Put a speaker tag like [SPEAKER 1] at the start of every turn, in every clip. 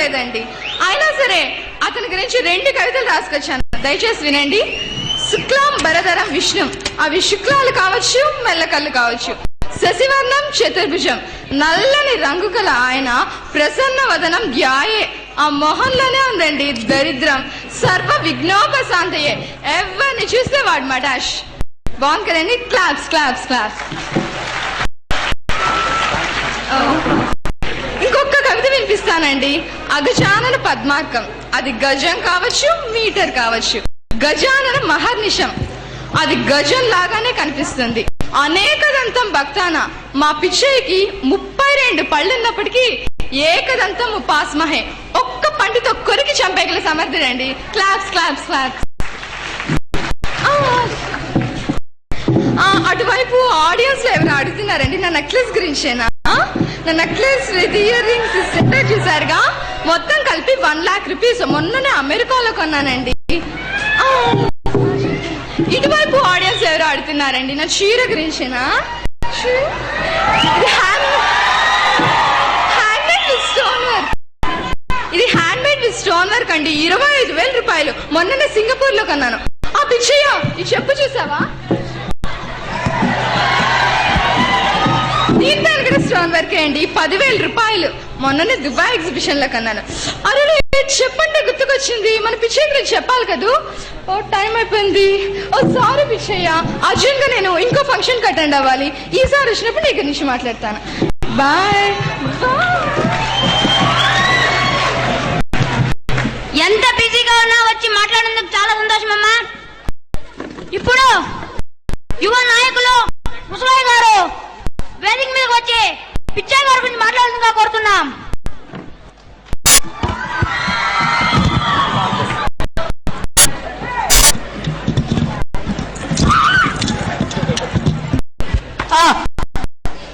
[SPEAKER 1] లేదండి. అయినా సరే అతని గురించి 2 కవితలు రాసుకొచ్చాను, దయచేసి వినండి. శుక్లాం భరధరం విష్ణు, అవి శుక్లాలు కావచ్చు, మెల్లకళ్ళు కావచ్చు. శశివర్ణం చతుర్భుజం, నల్లని రంగు గల ఆయన ప్రసన్న వదనం ధ్యాయే. ఆ మొహంలోనే ఉందండి దరిద్రం. సర్వ విఘ్నోపశాంతయే. ఎవరిని చూస్తే వాడు మటాష్. బాగుంది కదండి. Claps claps claps. ఇంకొక కవిత వినిపిస్తానండి. అగజానన పద్మార్కం, అది గజం కావచ్చు, మీటర్ కావచ్చు. గజానన మహర్నిశం, అది గజం లాగానే కనిపిస్తుంది. అనేకదంతం భక్తాన, మా పిచ్చయ్యకి 32 పళ్ళున్నప్పటికీ ఏకదంతం ఉపాస్మహే, ఒక్క పంటితో కొరికి చంపేగల సమర్థుడండి. Claps claps claps. అటువైపు ఆడియన్స్ లో ఎవరు అడుగుతున్నారండి నా నెక్లెస్ గురించేనా? నా necklace with earrings set చూసారుగా, మొత్తం కలిపి 1 lakh rupees. మొన్ననే అమెరికాలో కొన్నానండి. ఇటువైపు ఆడియన్స్ ఎవరు అడుగుతున్నారండి నా చీర గురించేనా? ఇది హ్యాండ్మేడ్ విత్ స్టోన్ వర్క్ అండి. 25,000 రూపాయలు. మొన్ననే సింగపూర్ లో కొన్నాను. ఆ పిచ్చయ్య, ఈ చెప్పు చూసావా? దీని కూడా స్టోన్ వర్క్ అండి. 10,000 రూపాయలు. మొన్ననే దుబాయ్ ఎగ్జిబిషన్ లో కన్నాను. అరే చెప్పండి, గుర్తుకొచ్చింది. మన పిచ్చయ్య గురించి చెప్పాలి కదూ. ఓ టైం అయిపోయింది. ఓ సారీ పిచ్చయ్య, అర్జున్ గా నేను ఇంకో ఫంక్షన్ అటెండ్ అవ్వాలి. ఈసారి వచ్చినప్పుడు నీ గురించి మాట్లాడతాను. బాయ్.
[SPEAKER 2] ఎంత బిజీగా ఉన్నా వచ్చి మాట్లాడేందుకు చాలా సంతోషం అమ్మా. ఇప్పుడు యువ నాయకులు ముసలయ్య గారు వేదిక మీదకి వచ్చి పిచ్చయ్య గారి గురించి మాట్లాడుతుందిగా కోరుతున్నాం.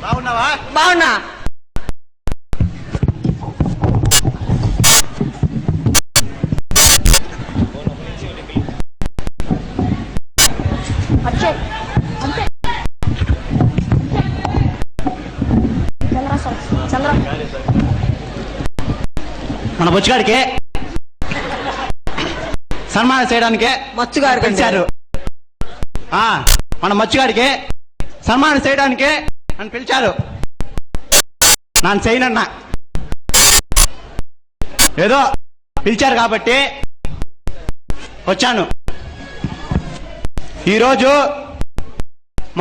[SPEAKER 3] బాగున్నావా? బాగున్నా.
[SPEAKER 4] మన బొచ్చుగాడికి సన్మానం చేయడానికి
[SPEAKER 3] మచ్చుగారు
[SPEAKER 4] పిలిచారు. మన మచ్చుగాడికి సన్మానం చేయడానికి నన్ను పిలిచారు. నన్ను చేయనన్నా, ఏదో పిలిచారు కాబట్టి వచ్చాను. ఈరోజు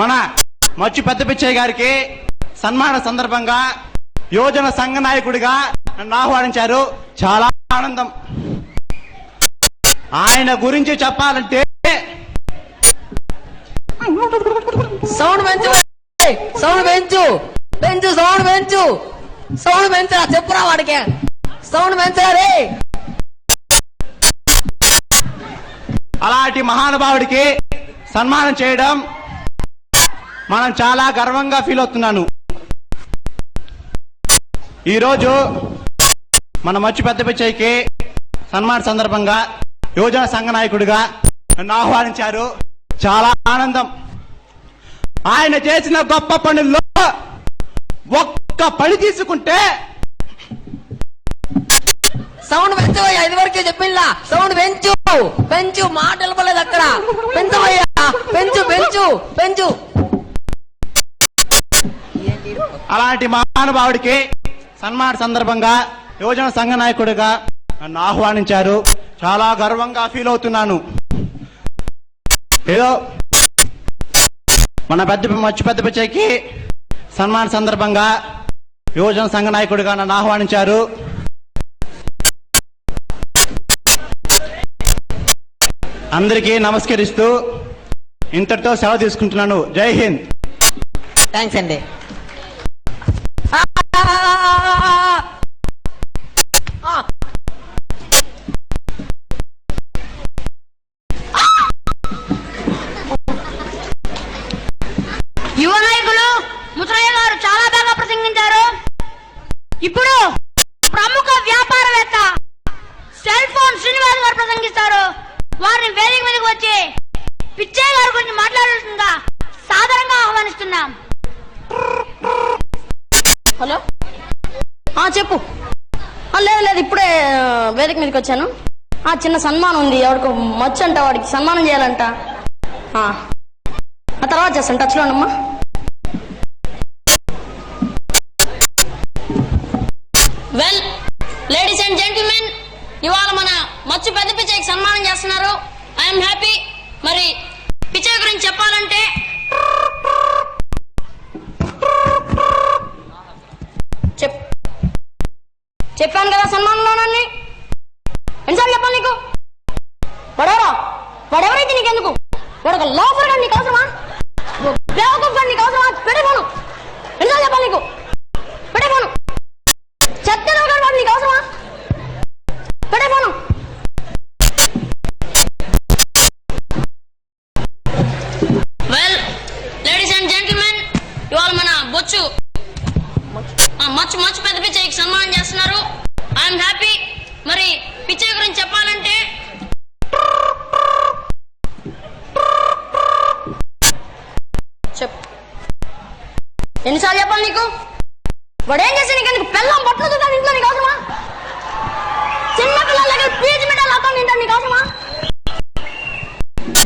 [SPEAKER 4] మన మచ్చు పెద్ద పిచ్చయ్య గారికి సన్మాన సందర్భంగా యోజన సంఘ నాయకుడిగా నన్ను ఆహ్వానించారు. చాలా ఆనందం. ఆయన గురించి చెప్పాలంటే
[SPEAKER 3] సౌండ్ పెంచు, సౌండ్ పెంచు, పెంచు సౌండ్ పెంచు, సౌండ్ పెంచరా. చెప్పురా వాడికి సౌండ్ పెంచాలి.
[SPEAKER 4] అలాంటి మహానుభావుడికి సన్మానం చేయడం మనం చాలా గర్వంగా ఫీల్ అవుతున్నాను. ఈరోజు మన మచ్చు పెద్ద పిచ్చయ్యకి సన్మాన సందర్భంగా యోజన సంఘ నాయకుడిగా నన్ను ఆహ్వానించారు. చాలా ఆనందం. ఆయన చేసిన గొప్ప పనుల్లో ఒక్క పని తీసుకుంటే
[SPEAKER 3] సౌండ్ పెంచు. 5 వరకే చెప్పిందా? సౌండ్ పెంచు, పెంచు. మాటలు పడలేదు అక్కడ. పెంచవయ్యా, పెంచు పెంచు పెంచు.
[SPEAKER 4] అలాంటి మహానుభావుడికి సన్మాన సందర్భంగా యోజన సంఘ నాయకుడిగా నన్ను ఆహ్వానించారు. చాలా గర్వంగా ఫీల్ అవుతున్నాను. ఏదో మన మచ్చు పెద్ద పిచ్చయ్యకి సన్మాన సందర్భంగా యోజన సంఘ నాయకుడిగా నన్ను ఆహ్వానించారు. అందరికీ నమస్కరిస్తూ ఇంతటితో సెలవు తీసుకుంటున్నాను. జై హింద్.
[SPEAKER 3] థ్యాంక్స్ అండి.
[SPEAKER 2] యువ నాయకులు ముసలయ్య గారు చాలా బాగా ప్రసంగించారు. ఇప్పుడు ప్రముఖ వ్యాపారవేత్త సెల్ ఫోన్ శ్రీనివాస్ గారు ప్రసంగిస్తారు. వారిని వేదిక మీదకి వచ్చి పిచ్చయ్య గారి గురించి మాట్లాడుతుందా సాధారణంగా ఆహ్వానిస్తున్నాం.
[SPEAKER 5] హలో, చెప్పు. లేదు లేదు, ఇప్పుడే
[SPEAKER 2] వేదిక మీదకి వచ్చాను. చిన్న సన్మానం ఉంది, ఎవరికి మచ్చు అంట, వాడికి సన్మానం చేయాలంట. ఆ తర్వాత చేస్తాను, టచ్లో ఉండమ్మా. వెల్ లేడీస్ అండ్ జెంటిల్మెన్, ఇవాళ మన మచ్చు పెద్ద పిచ్చయ్యకి సన్మానం చేస్తున్నారు. I'm happy. మరి పిచ్చయ్య గురించి చెప్పాలంటే చెప్పాను కదా సన్మానంలోనని. ఎన్నిసార్లు చెప్పాలి నీకు? వాడెవరైతే నీకెందుకు? వాడు ఒక లోఫర్ గా నీకు అవసరమా? బేవకూఫ్ గా నీకు అవసరమా? పెట్టేపోను. ఎన్నిసార్లు చెప్పాలి నీకు? పెట్టేపోను. చెత్తలో వాడు నీకు అవసరమా? పెట్టేపోను. వెల్ లేడీస్ అండ్ జెంటిల్మెన్, ఇవాళ మన బొచ్చు మచ్చు పెద్ద పిచ్చయ్యకి సన్మానం చేస్తున్నారు. I'm happy. మరి పిచ్చయ్య గురించి చెప్పాలంటే ఎన్నిసార్లు చెప్పాలి నీకు? వాడు ఏం చేసి నీకు ఎందుకు? పెళ్ళం బట్టలు చూద్దాం ఇంట్లో నీకు అవసరమా? చిన్న పిల్లల దగ్గర పీచు మిఠాలు అక్కడ తింటాను నీకు అవసరమా?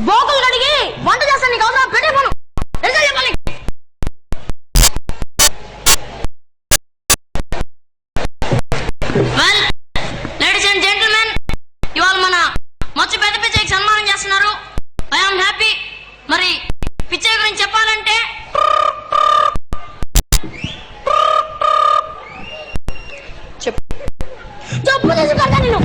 [SPEAKER 2] బోకులు కడిగి వంట చేస్తాను నీకు అవసరమా? పెట్టేపోను. ఎన్నిసార్లు చెప్పాలి? వెల్ లేడీస్ అండ్ జెంటిల్మెన్, ఇవాళ మన మచ్చు పెద్ద పిచ్చయ్యకి సన్మానం చేస్తున్నారు. I'm happy. మరి పిచ్చయ్య గురించి చెప్పాలంటే చెప్పు తీసుకుంటా నేను.